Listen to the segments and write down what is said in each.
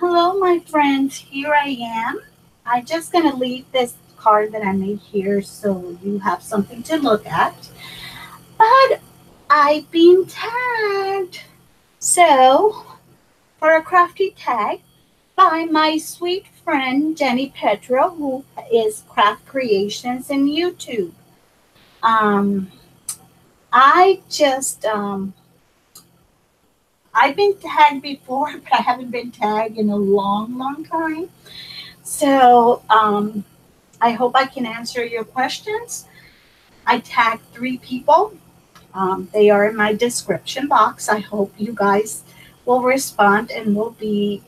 Hello, my friends. Here I am. I'm just going to leave this card that I made here so you have something to look at. But I've been tagged. So, for a crafty tag by my sweet friend Jennie Petro, who is Craft Creations in YouTube. Um, I just I've been tagged before, but I haven't been tagged in a long, long time. So I hope I can answer your questions. I tagged 3 people. They are in my description box. I hope you guys will respond and will be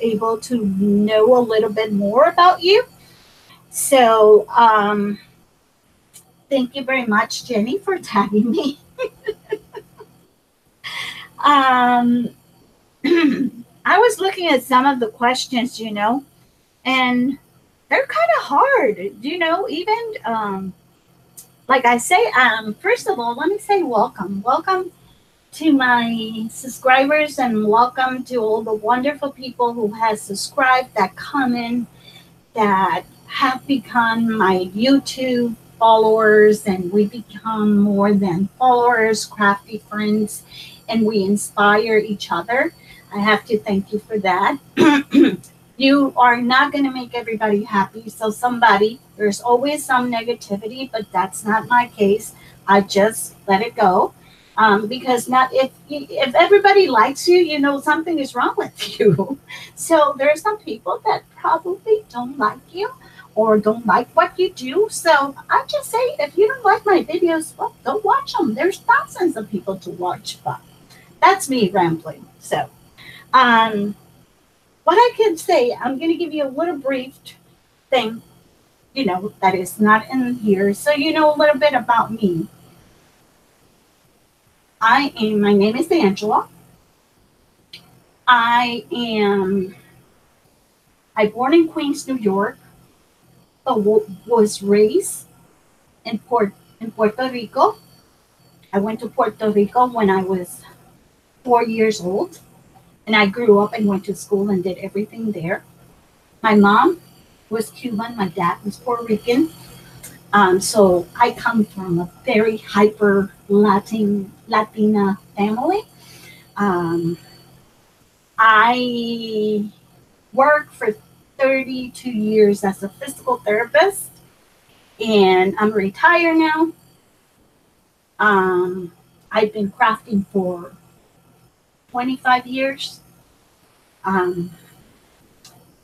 able to know a little bit more about you. So thank you very much, Jennie, for tagging me. um, I was looking at some of the questions, and they're kind of hard, even like I say, first of all, let me say welcome. Welcome to my subscribers and welcome to all the wonderful people who have subscribed, that comment, that have become my YouTube followers, and we become more than followers, crafty friends, and we inspire each other. I have to thank you for that. You are not going to make everybody happy. So there's always some negativity, but that's not my case. I just let it go. Because not if everybody likes you, something is wrong with you. So there are some people that probably don't like you or don't like what you do. So I just say, if you don't like my videos, well, don't watch them. There's thousands of people to watch, but that's me rambling. So, what I can say, I'm going to give you a little brief thing, that is not in here. So you know a little bit about me. My name is Angela. I born in Queens, New York, but was raised in Puerto Rico. I went to Puerto Rico when I was 4 years old, and I grew up and went to school and did everything there. My mom was Cuban, my dad was Puerto Rican. So I come from a very hyper Latina family. I worked for 32 years as a physical therapist, and I'm retired now. I've been crafting for 25 years.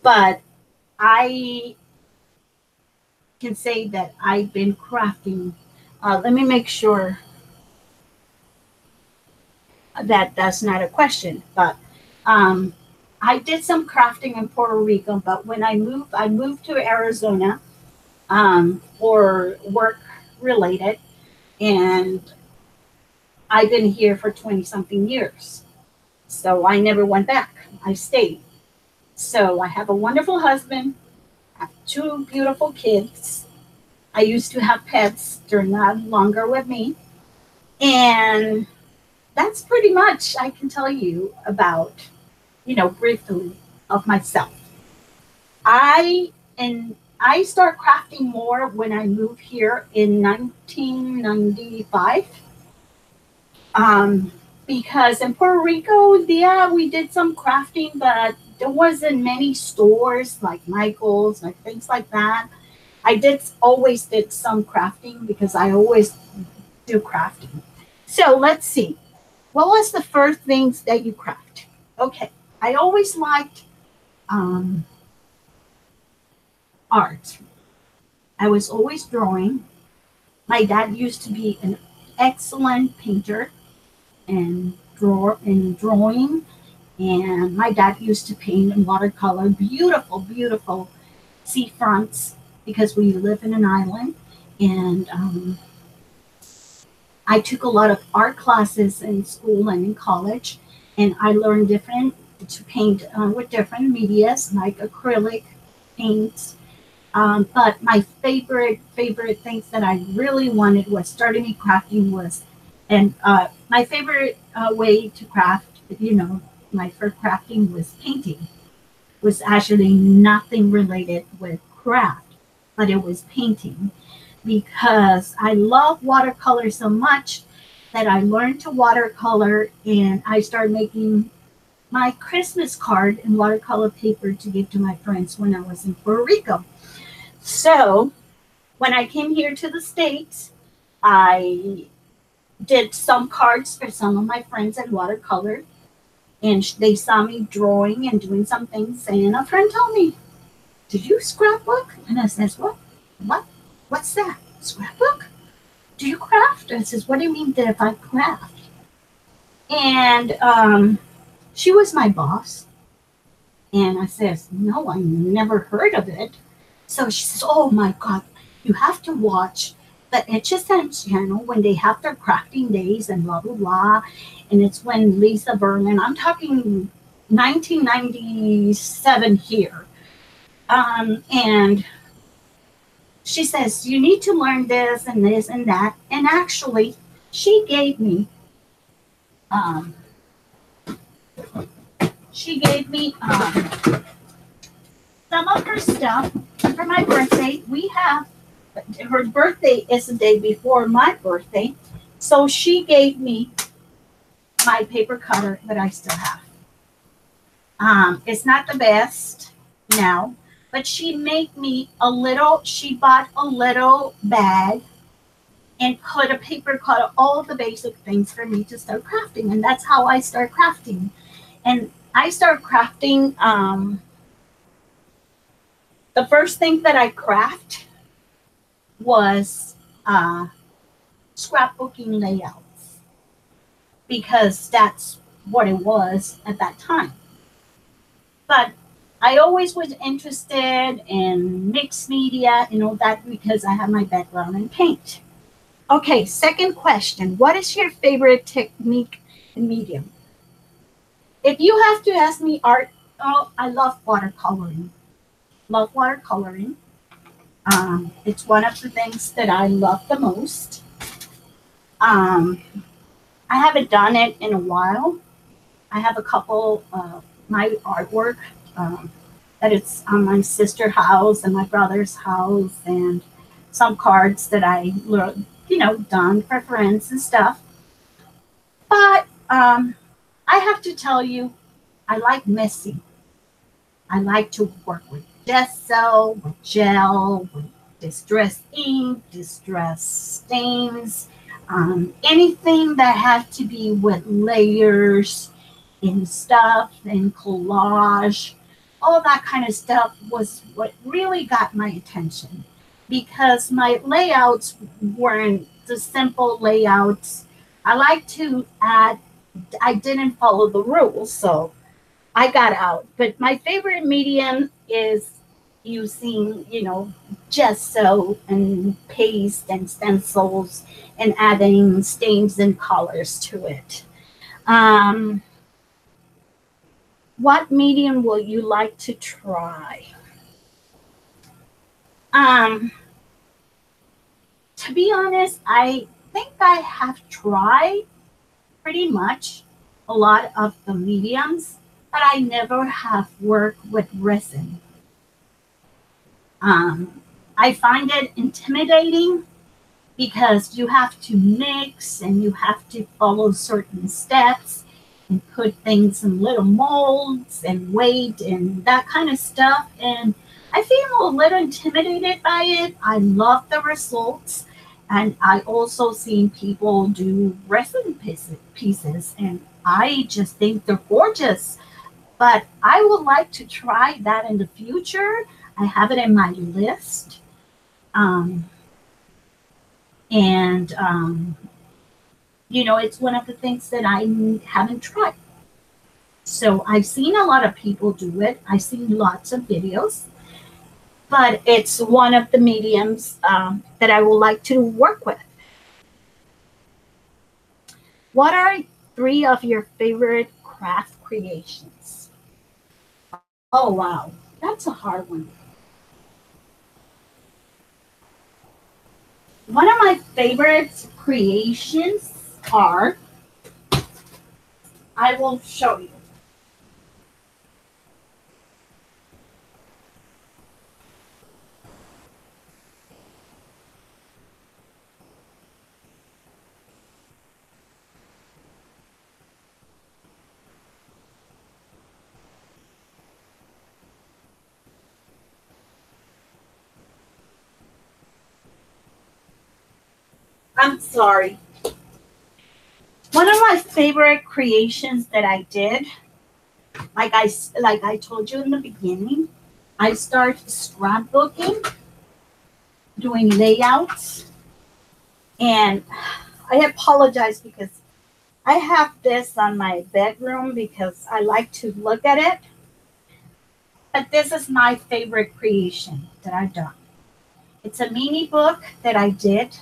But I can say that I've been crafting. Let me make sure that that's not a question, but I did some crafting in Puerto Rico, but when I moved to Arizona for work related, and I've been here for 20 something years. So I never went back. I stayed. So I have a wonderful husband, I have 2 beautiful kids. I used to have pets. They're not longer with me. And that's pretty much I can tell you about, briefly of myself. I start crafting more when I moved here in 1995. Because in Puerto Rico, yeah, we did some crafting, but there wasn't many stores like Michael's, like things like that. I always did some crafting because I always do crafting. So let's see. What was the first things that you craft? Okay, I always liked art. I was always drawing. My dad used to be an excellent painter and drawing. And my dad used to paint in watercolor, beautiful, beautiful seafronts, because we live in an island. And I took a lot of art classes in school and in college, and I learned to paint with different medias like acrylic paints. But my favorite things that I really wanted was starting me crafting was, and my favorite way to craft, my first crafting was painting. was actually nothing related with craft, but it was painting because I love watercolor so much that I learned to watercolor and I started making my Christmas card in watercolor paper to give to my friends when I was in Puerto Rico. So when I came here to the States, I did some cards for some of my friends in watercolor, and they saw me drawing and doing some things. And a friend told me, "Did you scrapbook?" And I says, "What? What? What's that? Scrapbook? Do you craft?" I says, "What do you mean that if I craft?" And she was my boss. And I says, "No, I never heard of it." So she says, "Oh my God, you have to watch the HSN channel when they have their crafting days and blah, blah, blah." And it's when Lisa Vernon, I'm talking 1997 here. And she says, "You need to learn this and this and that." And actually, she gave me, um, she gave me some of her stuff for my birthday. We have, her birthday is the day before my birthday. So she gave me my paper cutter that I still have. It's not the best now, but she made me a little, she bought a little bag and put a paper cutter, all the basic things for me to start crafting. And that's how I start crafting. And I start crafting, the first thing that I craft was scrapbooking layouts, because that's what it was at that time. But I always was interested in mixed media and all that because I have my background in paint. Okay, second question. What is your favorite technique and medium? If you have to ask me art, oh, I love watercoloring. Love watercoloring. It's one of the things that I love the most. I haven't done it in a while. I have a couple of my artwork that it's on my sister's house and my brother's house, and some cards that I, done for friends and stuff. But I have to tell you, I like messy. I like to work with gesso, with gel, with distress ink, distress stains, anything that has to be with layers and stuff and collage. All that kind of stuff was what really got my attention, because my layouts weren't the simple layouts. I like to add, I didn't follow the rules, so I got out. But my favorite medium is using, gesso and paste and stencils and adding stains and colors to it. What medium will you like to try? To be honest, I think I have tried pretty much a lot of the mediums, but I never have worked with resin. I find it intimidating because you have to mix and you have to follow certain steps and put things in little molds and wait and that kind of stuff. And I feel a little intimidated by it. I love the results. And I also seen people do resin pieces, and I just think they're gorgeous. But I would like to try that in the future. I have it in my list. It's one of the things that I haven't tried. So I've seen a lot of people do it. I've seen lots of videos, but it's one of the mediums that I would like to work with. What are 3 of your favorite craft creations? Oh, wow. That's a hard one. One of my favorite creations are, I will show you. I'm sorry. One of my favorite creations that I did, like I told you in the beginning, I started scrapbooking, doing layouts, and I apologize because I have this on my bedroom because I like to look at it. But this is my favorite creation that I've done. It's a mini book that I did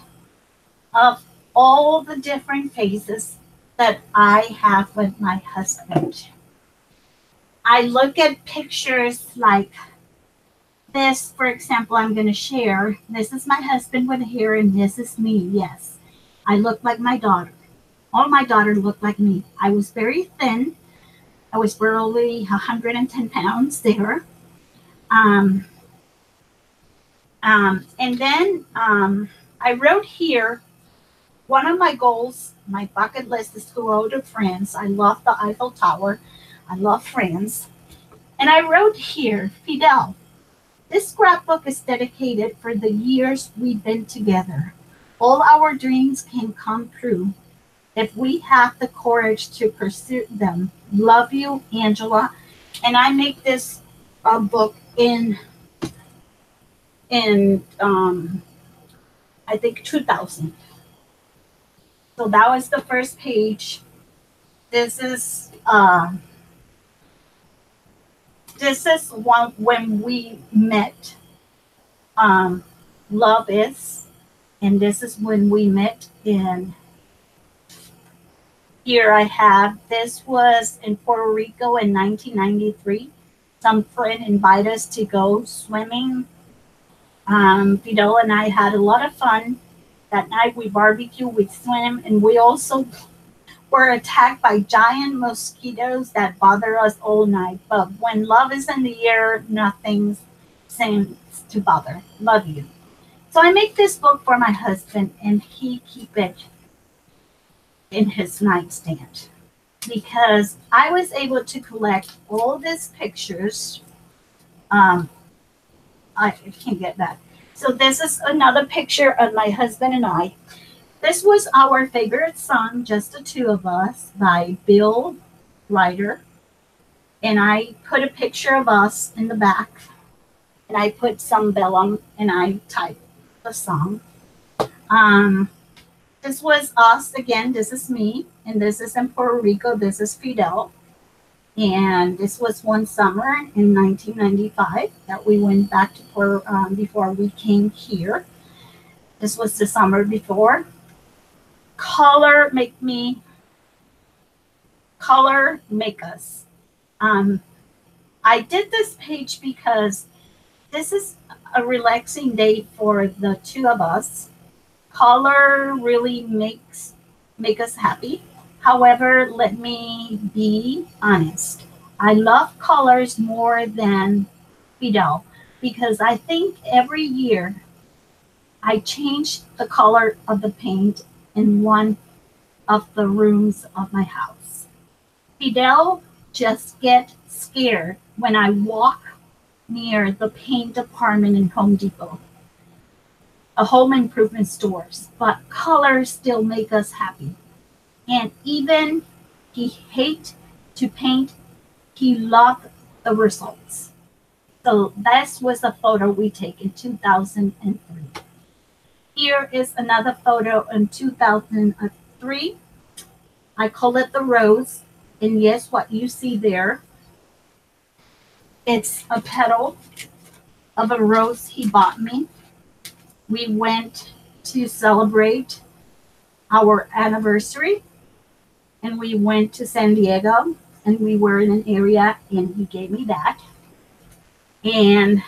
of all the different phases that I have with my husband. I look at pictures like this, for example, I'm going to share. This is my husband with hair, and this is me. Yes, I look like my daughter. All my daughter looked like me. I was very thin. I was barely 110 pounds there. Um, and then I wrote here, one of my goals, my bucket list is to go to France. I love the Eiffel Tower. I love France. And I wrote here, Fidel, this scrapbook is dedicated for the years we've been together. All our dreams can come true if we have the courage to pursue them. Love you, Angela. And I make this book in I think 2000. So that was the first page. This is one when we met. Love is, and this is when we met. In here I have, this was in Puerto Rico in 1993. Some friend invited us to go swimming. Fidel and I had a lot of fun. That night we barbecued, we swam, and we also were attacked by giant mosquitoes that bother us all night. But when love is in the air, nothing seems to bother. Love you. So I make this book for my husband, and he keep it in his nightstand because I was able to collect all these pictures. I can't get that. So this is another picture of my husband and I. This was our favorite song, Just the Two of Us, by Bill Ryder. And I put a picture of us in the back. And I put some vellum and I typed the song. This was us again. This is me. And this is in Puerto Rico. This is Fidel. And this was one summer in 1995 that we went back to Puerto before we came here. This was the summer before. Color make us. I did this page because this is a relaxing day for the two of us. Color really make us happy. However, let me be honest. I love colors more than Fidel because I think every year I change the color of the paint in one of the rooms of my house. Fidel just get scared when I walk near the paint department in Home Depot, a home improvement stores, but colors still make us happy. And even he hate to paint, he loved the results. So that was a photo we take in 2003. Here is another photo in 2003. I call it the rose. And yes, what you see there, it's a petal of a rose he bought me. We went to celebrate our anniversary. And we went to San Diego, and we were in an area, and he gave me that. And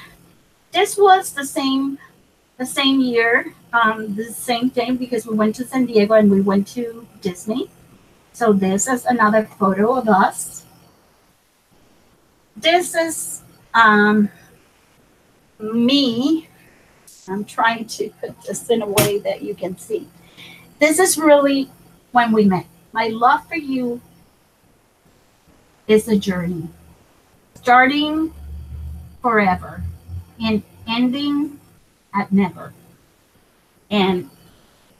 this was the same year, the same thing, because we went to San Diego and we went to Disney. So this is another photo of us. This is me. I'm trying to put this in a way that you can see. This is really when we met. My love for you is a journey, starting forever and ending at never. And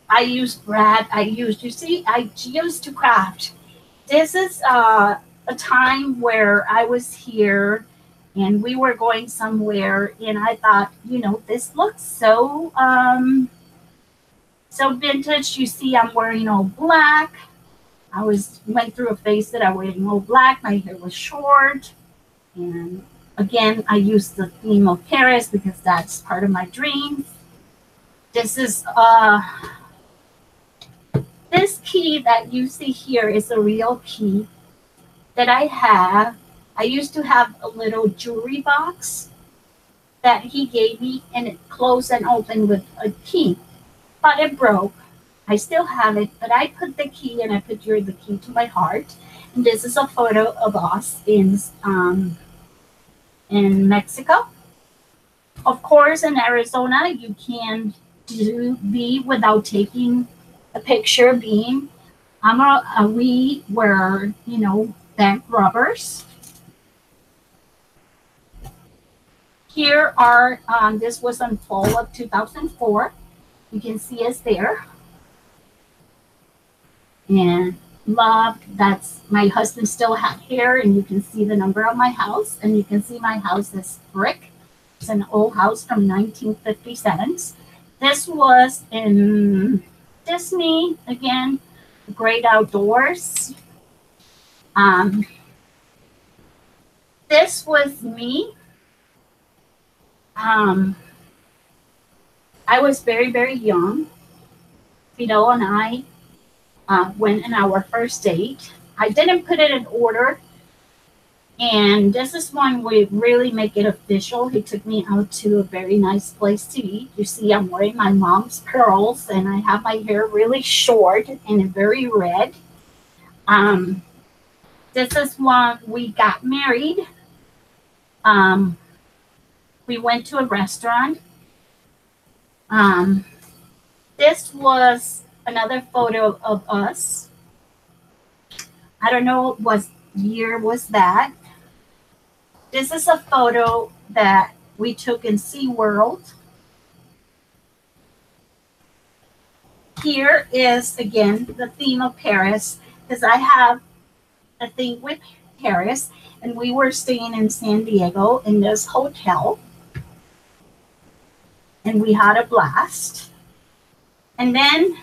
I used Brad. You see, I used to craft. This is a time where I was here and we were going somewhere, and I thought, this looks so vintage. You see, I'm wearing all black. Went through a phase that I was wearing all black. My hair was short, and again, I used the theme of Paris because that's part of my dreams. This is this key that you see here is a real key that I have. I used to have a little jewelry box that he gave me, and it closed and opened with a key, but it broke. I still have it, but I put the key, and I put the key to my heart. And this is a photo of us in Mexico. Of course, in Arizona, you can't be without taking a picture. We were, bank robbers. Here are, this was in fall of 2004. You can see us there. And that's my husband still had hair, and you can see the number of my house, and you can see my house is brick. It's an old house from 1957. This was in Disney, again, great outdoors. This was me. I was very, very young. Fidel and I went on our first date. I didn't put it in order. And this is when we really make it official. He took me out to a very nice place to eat. You see, I'm wearing my mom's pearls, and I have my hair really short and very red. This is when we got married. We went to a restaurant. This was another photo of us. I don't know what year was that. This is a photo that we took in SeaWorld. Here is, again, the theme of Paris, because I have a thing with Paris, and we were staying in San Diego in this hotel, and we had a blast. And then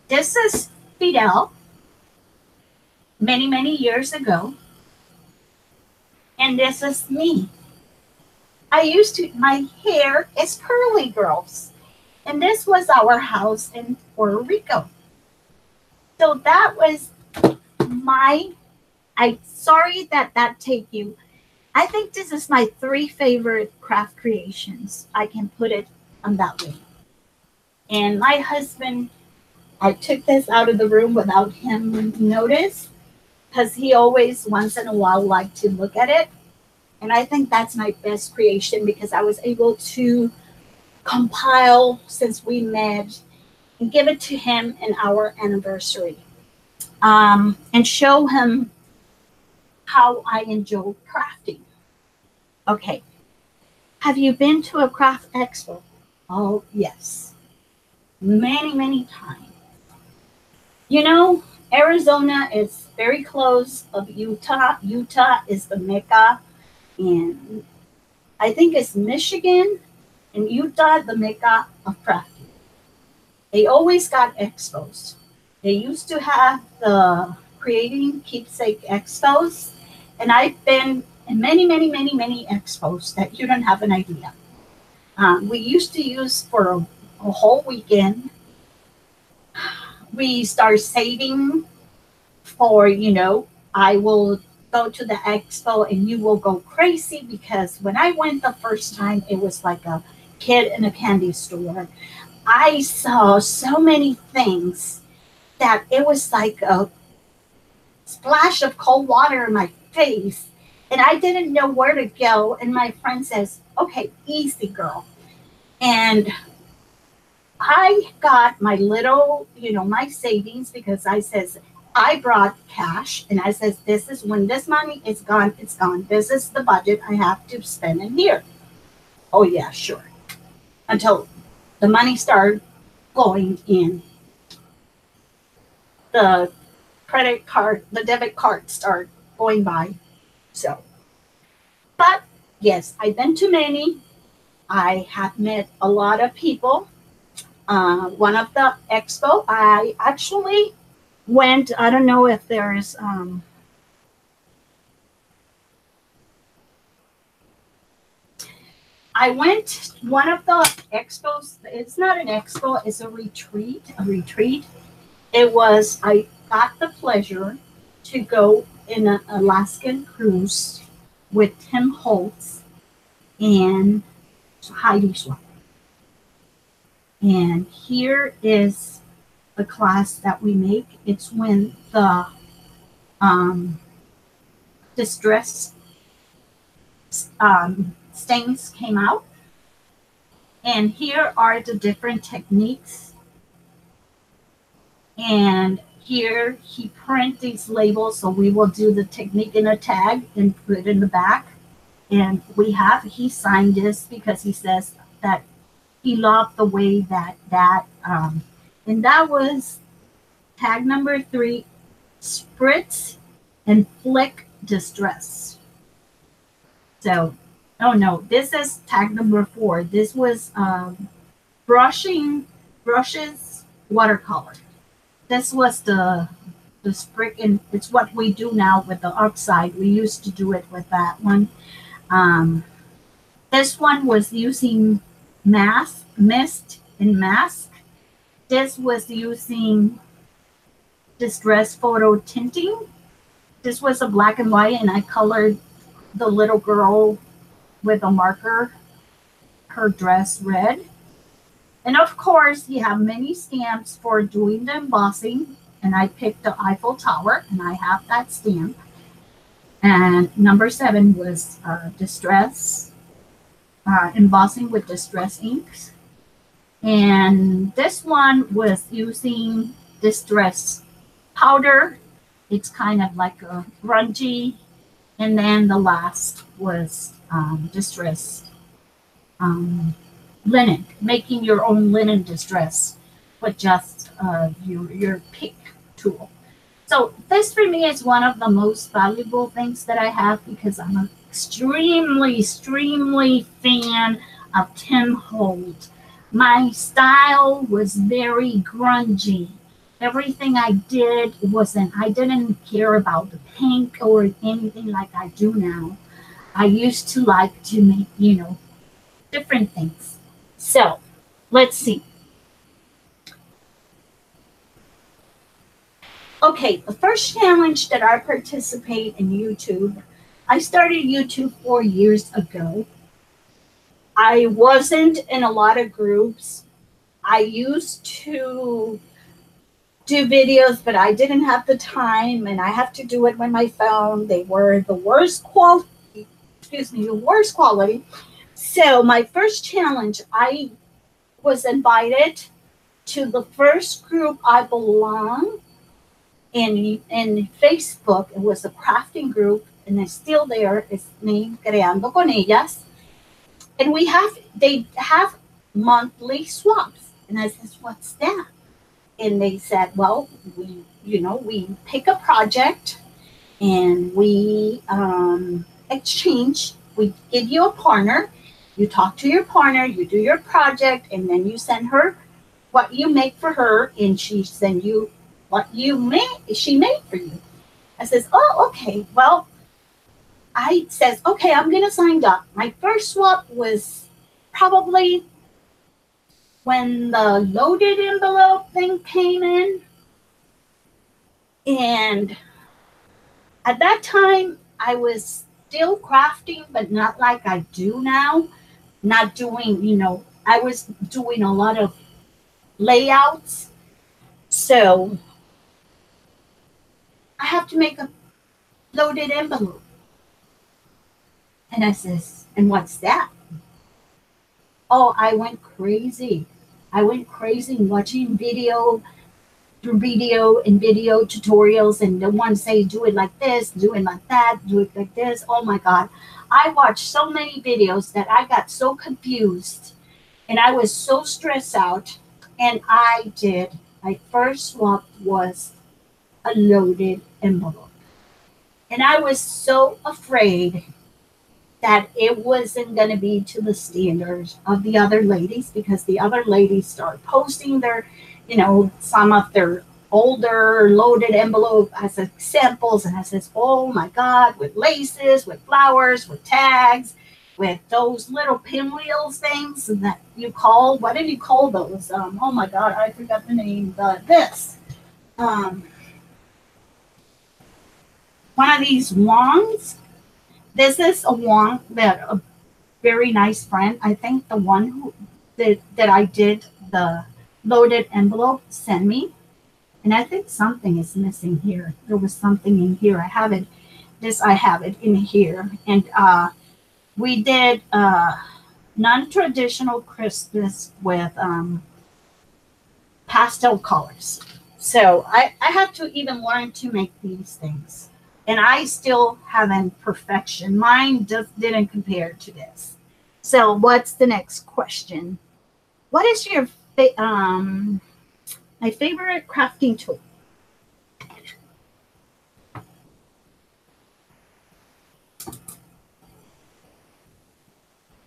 this is Fidel, many, many years ago. And this is me. My hair is curly, girls. And this was our house in Puerto Rico. So that was sorry that take you. I think this is my 3 favorite craft creations. I can put it on that way. And my husband, I took this out of the room without him notice, because he always once in a while liked to look at it. And I think that's my best creation, because I was able to compile since we met and give it to him in our anniversary, and show him how I enjoy crafting. Okay. Have you been to a craft expo? Oh, yes. Many, many times. Arizona is very close of Utah. Utah is the Mecca, and I think it's Michigan and Utah, the Mecca of crafting. They always got expos. They used to have the creating keepsake expos, and I've been in many, many, many, many expos that you don't have an idea. We used to use for a whole weekend. We start saving for, I will go to the expo and you will go crazy, because when I went the first time, it was like a kid in a candy store. I saw so many things that it was like a splash of cold water in my face, and I didn't know where to go. And my friend says, okay, easy, girl. And I got my little, my savings, because I brought cash, and I says, this is when this money is gone, it's gone. This is the budget I have to spend in here. Oh yeah, sure. Until the money started going in the credit card, the debit card start going by. So, but yes, I've been to many. I have met a lot of people. One of the expo, I actually went, I don't know if there's, I went one of the expos, it's not an expo, it's a retreat. It was, I got the pleasure to go in an Alaskan cruise with Tim Holtz and Heidi Schwab. And here is the class that we make. It's when the distress stains came out. And here are the different techniques. And here he print these labels, so we will do the technique in a tag and put it in the back. And he signed this because he says that he loved the way that and that was tag number 3, spritz and flick distress. So, oh no, this is tag number 4. This was brushes watercolor. This was the sprig, and it's what we do now with the oxide. We used to do it with that one. This one was using mist and mask. This was using distress photo tinting. This was a black and white, and I colored the little girl with a marker, her dress red. And of course, you have many stamps for doing the embossing. And I picked the Eiffel Tower, and I have that stamp. And number 7 was distress, embossing with distress inks. And this one was using distress powder. It's kind of like a grungy. And then the last was distress linen, making your own linen distress with just your pick tool. So this for me is one of the most valuable things that I have because I'm an extremely fan of Tim Holtz. My style was very grungy. Everything I did I didn't care about the pink or anything like I do now. I used to like to make, different things. So let's see. Okay, the first challenge that I participate in YouTube, I started YouTube 4 years ago. I wasn't in a lot of groups. I used to do videos, but I didn't have the time, and I have to do it with my phone. They were the worst quality. So my first challenge, I was invited to the first group I belong in Facebook. It was a crafting group, and it's still there. It's named Creando con Ellas. And they have monthly swaps. And I said, what's that? And they said, well, we pick a project and we exchange. We give you a partner. You talk to your partner, you do your project, and then you send her what you make for her, and she send you what she made for you. I says, oh, okay. Well, I says, okay, I'm going to sign up. My first swap was probably when the loaded envelope thing came in. And at that time, I was still crafting, but not like I do now. Not doing, I was doing a lot of layouts. So I have to make a loaded envelope. And I says, and what's that? Oh, I went crazy. I went crazy watching video tutorials, and the one say, do it like this, do it like that, do it like this. Oh my God. I watched so many videos that I got so confused and I was so stressed out. And my first swap was a loaded envelope. And I was so afraid that it wasn't going to be to the standards of the other ladies, because the other ladies start posting their, some of their older loaded envelope as examples. And I says, oh my God, with laces, with flowers, with tags, with those little pinwheels things that you call, what did you call those? Oh my God, I forgot the name. Um, one of these wands. This is a wand that a very nice friend, I think the one who that I did the loaded envelope, sent me. And I think something is missing here. There was something in here. I have it in here. And we did non-traditional Christmas with pastel colors. So I have to even learn to make these things. And I still haven't perfection. Mine just didn't compare to this. So what's the next question? What is your my favorite crafting tool?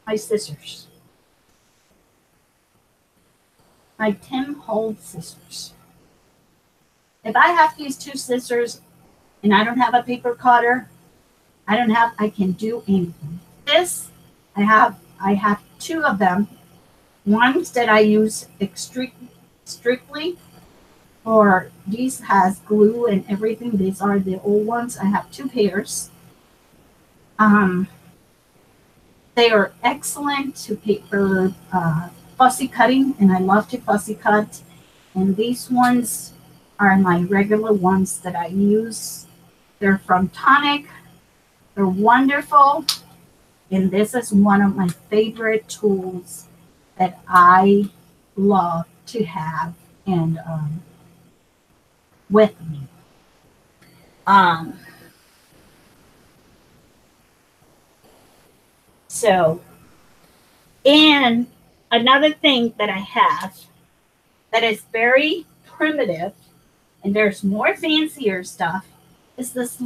My scissors. My Tim Holtz scissors. If I have to use two scissors and I don't have a paper cutter, I can do anything. This, I have two of them. Ones that I use strictly, or these has glue and everything. These are the old ones. I have two pairs. They are excellent to paper fussy cutting, and I love to fussy cut. And these ones are my regular ones that I use. They're from Tonic. They're wonderful. And this is one of my favorite tools that I love to have and with me. So, and another thing that I have that is very primitive, and there's more fancier stuff, is this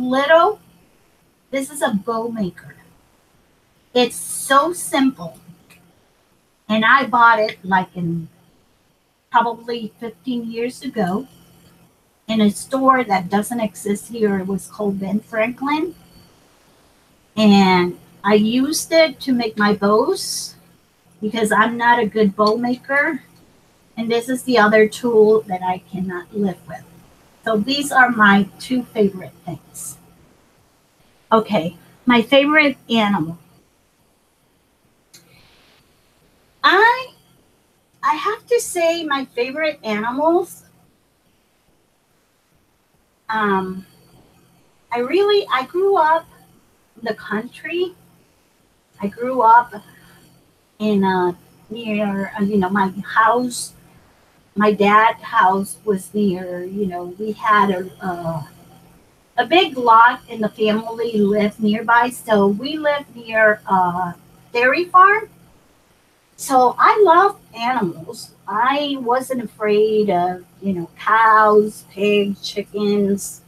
is a bow maker. It's so simple. And I bought it like in probably 15 years ago in a store that doesn't exist here. It was called Ben Franklin. And I used it to make my bows because I'm not a good bow maker. And this is the other tool that I cannot live with. So these are my two favorite things. Okay, my favorite animal. I have to say my favorite animals. I grew up in the country. I grew up in near my house. My dad's house was near. We had a big lot, and the family lived nearby. So we lived near a dairy farm. So I love animals. I wasn't afraid of, cows, pigs, chickens.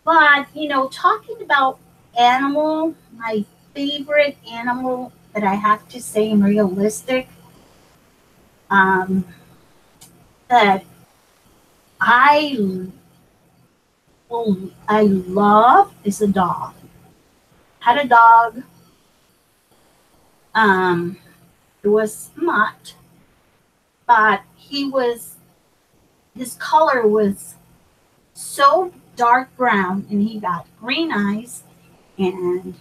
But, talking about my favorite animal that I have to say in realistic, that I love is a dog. Had a dog. It was Mutt, but his color was so dark brown, and he got green eyes, and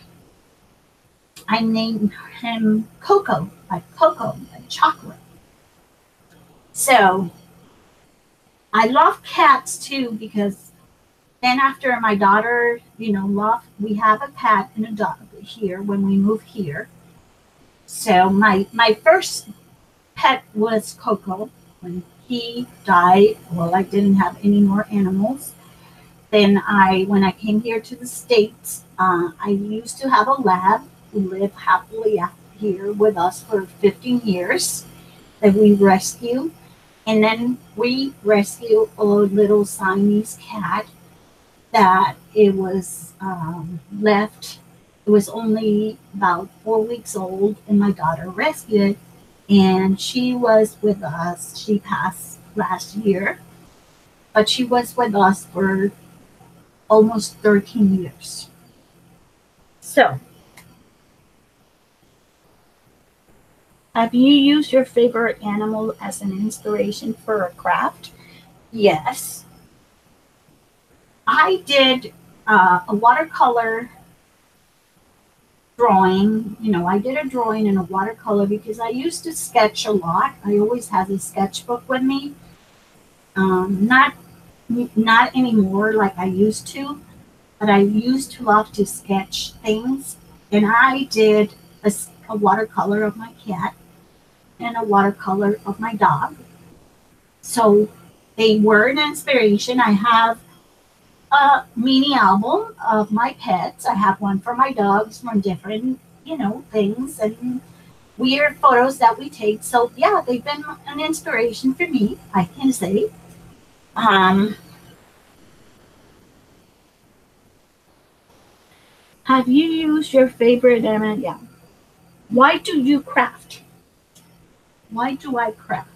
I named him Coco, like chocolate. So I love cats too, because then after my daughter, we have a cat and a dog here when we moved here. So my first pet was Coco. When he died, well, I didn't have any more animals. Then when I came here to the States, I used to have a lab who lived happily here with us for 15 years that we rescued. And then we rescued a little Siamese cat that it was left. It was only about 4 weeks old, and my daughter rescued it. And she was with us. She passed last year, but she was with us for almost 13 years. So, have you used your favorite animal as an inspiration for a craft? Yes. I did a watercolor drawing. I did a drawing in a watercolor because I used to sketch a lot. I always had a sketchbook with me. Not anymore like I used to, but I used to love to sketch things. And I did a watercolor of my cat and a watercolor of my dog. So they were an inspiration. I have a mini album of my pets. I have one for my dogs from different, things and weird photos that we take. So yeah, they've been an inspiration for me, I can say. Um, have you used your favorite element? Yeah. Why do you craft? Why do I craft?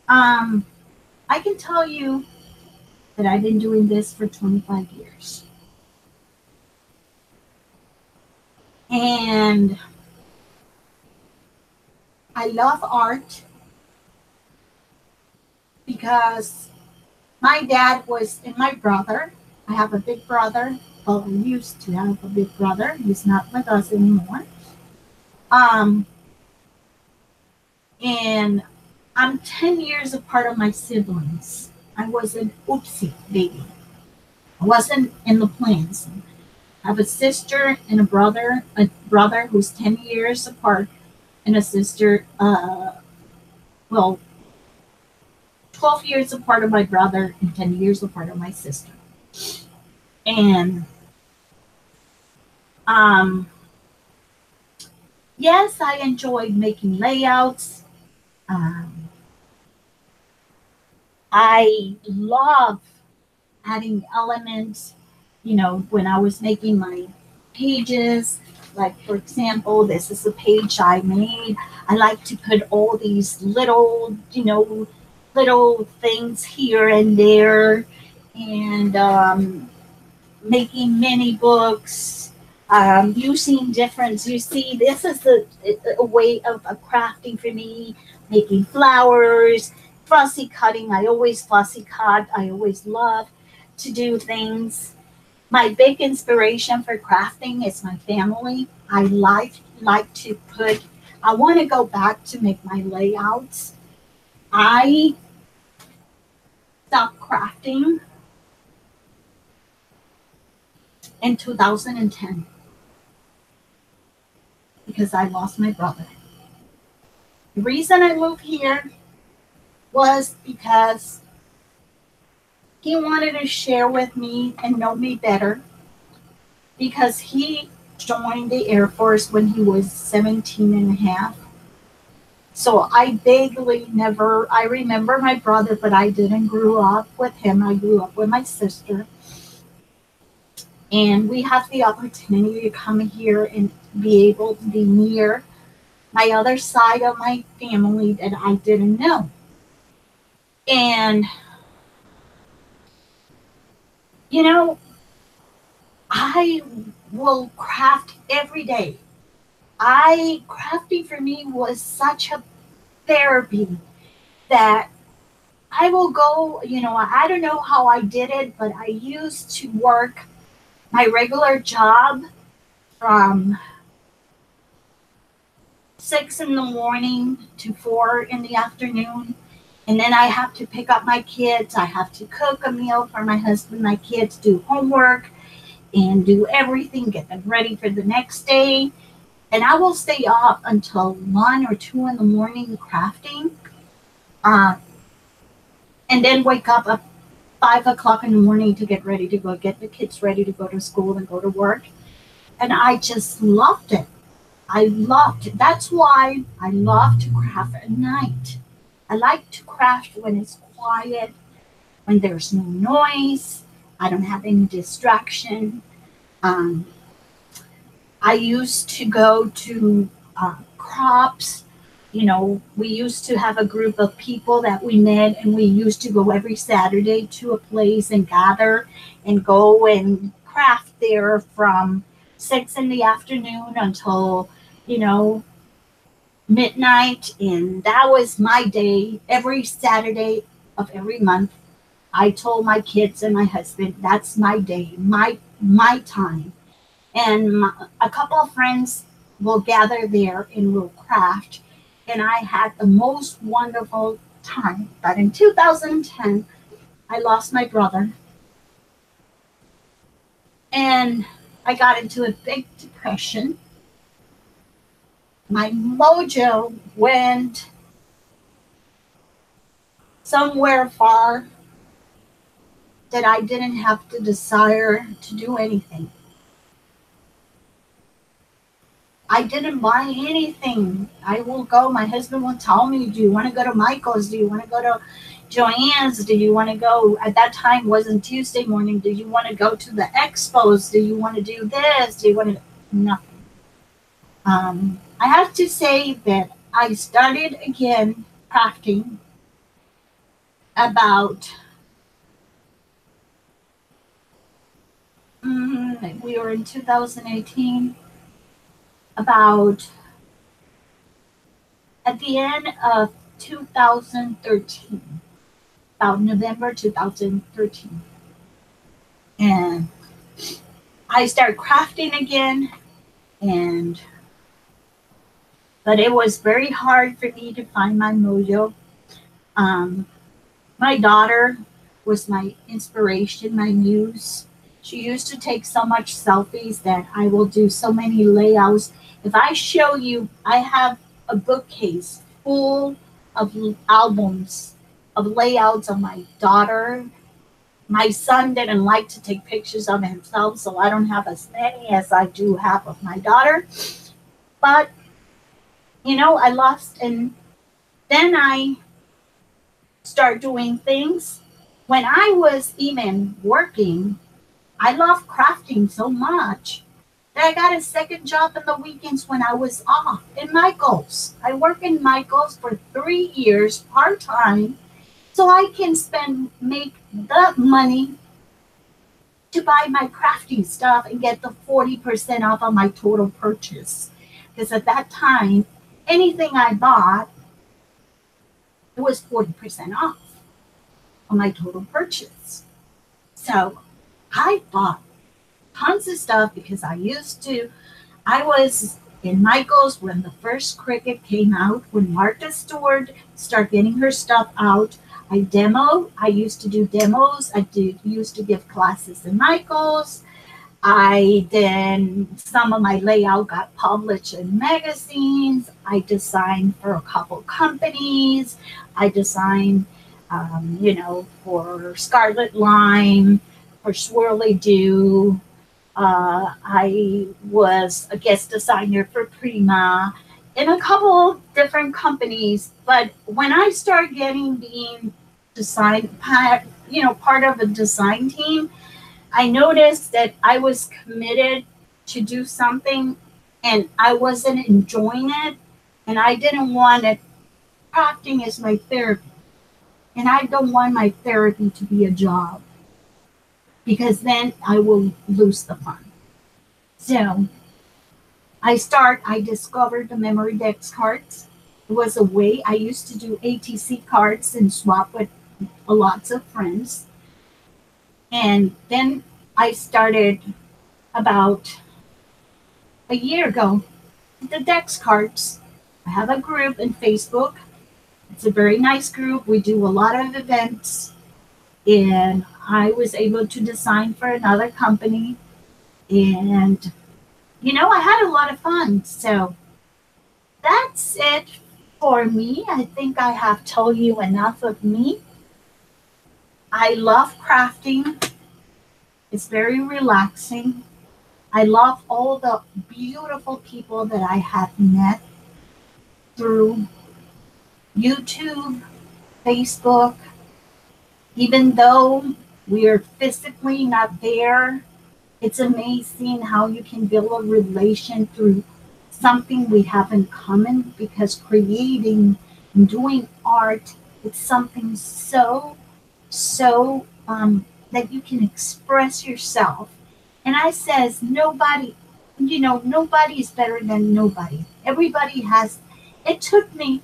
I can tell you that I've been doing this for 25 years. And I love art because my dad was, and my brother, I have a big brother. Well, I used to have a big brother. He's not with us anymore. Um, and I'm 10 years apart of my siblings. I was an oopsie baby. I wasn't in the plans. I have a sister and a brother who's 10 years apart, and a sister, well, 12 years apart of my brother and 10 years apart of my sister. And yes, I enjoyed making layouts. Um, I love adding elements, when I was making my pages. Like, for example, this is a page I made. I like to put all these little things here and there, and making mini books, using different. You see, this is a way of crafting for me, making flowers, fussy cutting. I always fussy cut. I always love to do things. My big inspiration for crafting is my family. I like to put. I want to go back to make my layouts. I stopped crafting in 2010 because I lost my brother. The reason I moved here was because he wanted to share with me and know me better, because he joined the Air Force when he was 17 and a half. So I I remember my brother, but I didn't grow up with him. I grew up with my sister. And we have the opportunity to come here and be able to be near my other side of my family that I didn't know. And, I will craft every day. Crafting for me was such a therapy that I will go, I don't know how I did it, but I used to work my regular job from 6 in the morning to 4 in the afternoon. And then I have to pick up my kids. I have to cook a meal for my husband, my kids, do homework, and do everything, get them ready for the next day. And I will stay up until 1 or 2 in the morning crafting. And then wake up at 5 o'clock in the morning to get ready to go get the kids ready to go to school and go to work. And I just loved it. I loved it. That's why I love to craft at night. I like to craft when it's quiet, when there's no noise. I don't have any distraction. Um, I used to go to crops. We used to have a group of people that we met, and we used to go every Saturday to a place and gather and go and craft there from 6 in the afternoon until, you know, midnight. And that was my day every Saturday of every month. I told my kids and my husband, that's my day, my time. And a couple of friends will gather there and we'll craft. And I had the most wonderful time. But in 2010, I lost my brother, and I got into a big depression. My mojo went somewhere far that I didn't have the desire to do anything. I didn't buy anything. I will go. My husband will tell me, do you want to go to Michael's? Do you want to go to Joanne's? Do you want to go? At that time, wasn't Tuesday morning. Do you want to go to the expos? Do you want to do this? Do you want to? Nothing. I have to say that I started again crafting about, we were in 2018, about at the end of 2013, about November 2013. And I started crafting again, but it was very hard for me to find my mojo. My daughter was my inspiration, my muse. She used to take so much selfies that I will do so many layouts. If I show you, I have a bookcase full of albums of layouts of my daughter. My son didn't like to take pictures of himself, so I don't have as many as I do have of my daughter. But, I lost, and then I start doing things. When I was even working, I loved crafting so much that I got a second job in the weekends when I was off in Michael's. I worked in Michael's for 3 years part-time so I can make the money to buy my crafting stuff and get the 40% off of my total purchase. Because at that time, anything I bought, it was 40% off on my total purchase. So I bought tons of stuff because I was in Michael's when the first Cricut came out, when Martha Stewart started getting her stuff out. I used to do demos. Used to give classes in Michael's. Some of my layout got published in magazines. I designed for a couple companies. I designed, for Scarlet Lime, for Swirly Doo. I was a guest designer for Prima in a couple different companies. But when I started being part of a design team, I noticed that I was committed to do something and I wasn't enjoying it, and I didn't want it. Crafting is my therapy, and I don't want my therapy to be a job because then I will lose the fun. So I discovered the memory decks cards. It was a way I used to do ATC cards and swap with lots of friends. And then I started about a year ago the Dex cards. I have a group in Facebook. It's a very nice group. We do a lot of events. And I was able to design for another company. And, I had a lot of fun. So that's it for me. I think I have told you enough of me. I love crafting. It's very relaxing. I love all the beautiful people that I have met through YouTube, Facebook, Even though we are physically not there, it's amazing how you can build a relation through something we have in common, because creating and doing art, it's something so that you can express yourself. And I says nobody, nobody is better than nobody. Everybody has. It took me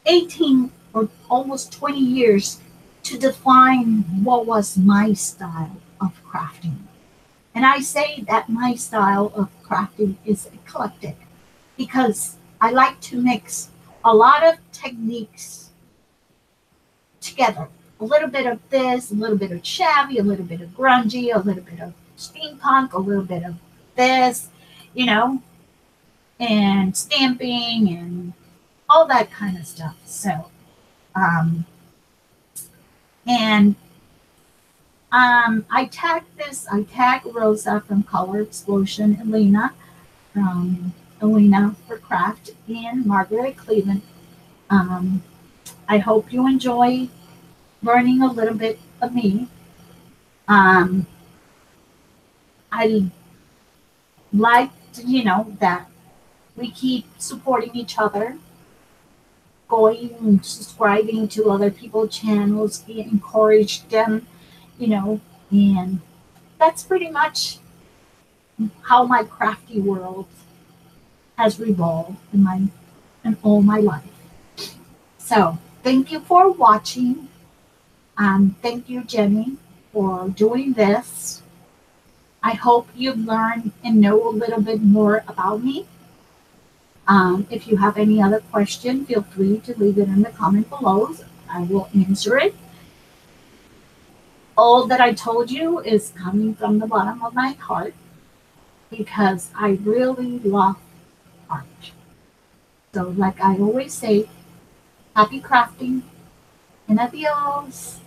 18 or almost 20 years to define what was my style of crafting. And I say that my style of crafting is eclectic because I like to mix a lot of techniques together. A little bit of this, a little bit of shabby, a little bit of grungy, a little bit of steampunk, a little bit of this, you know, and stamping and all that kind of stuff. So, um, and I tag Rosa from Color Explosion, Elena for Craft, and Margaret Clevenger. Um, I hope you enjoy learning a little bit of me. Um, I like, that we keep supporting each other, going and subscribing to other people's channels, encourage them, you know, and that's pretty much how my crafty world has revolved in all my life. So thank you for watching. Thank you, Jennie, for doing this. I hope you learn and know a little bit more about me. If you have any other question, feel free to leave it in the comment below. I will answer it. All that I told you is coming from the bottom of my heart because I really love art. So like I always say, happy crafting and adios.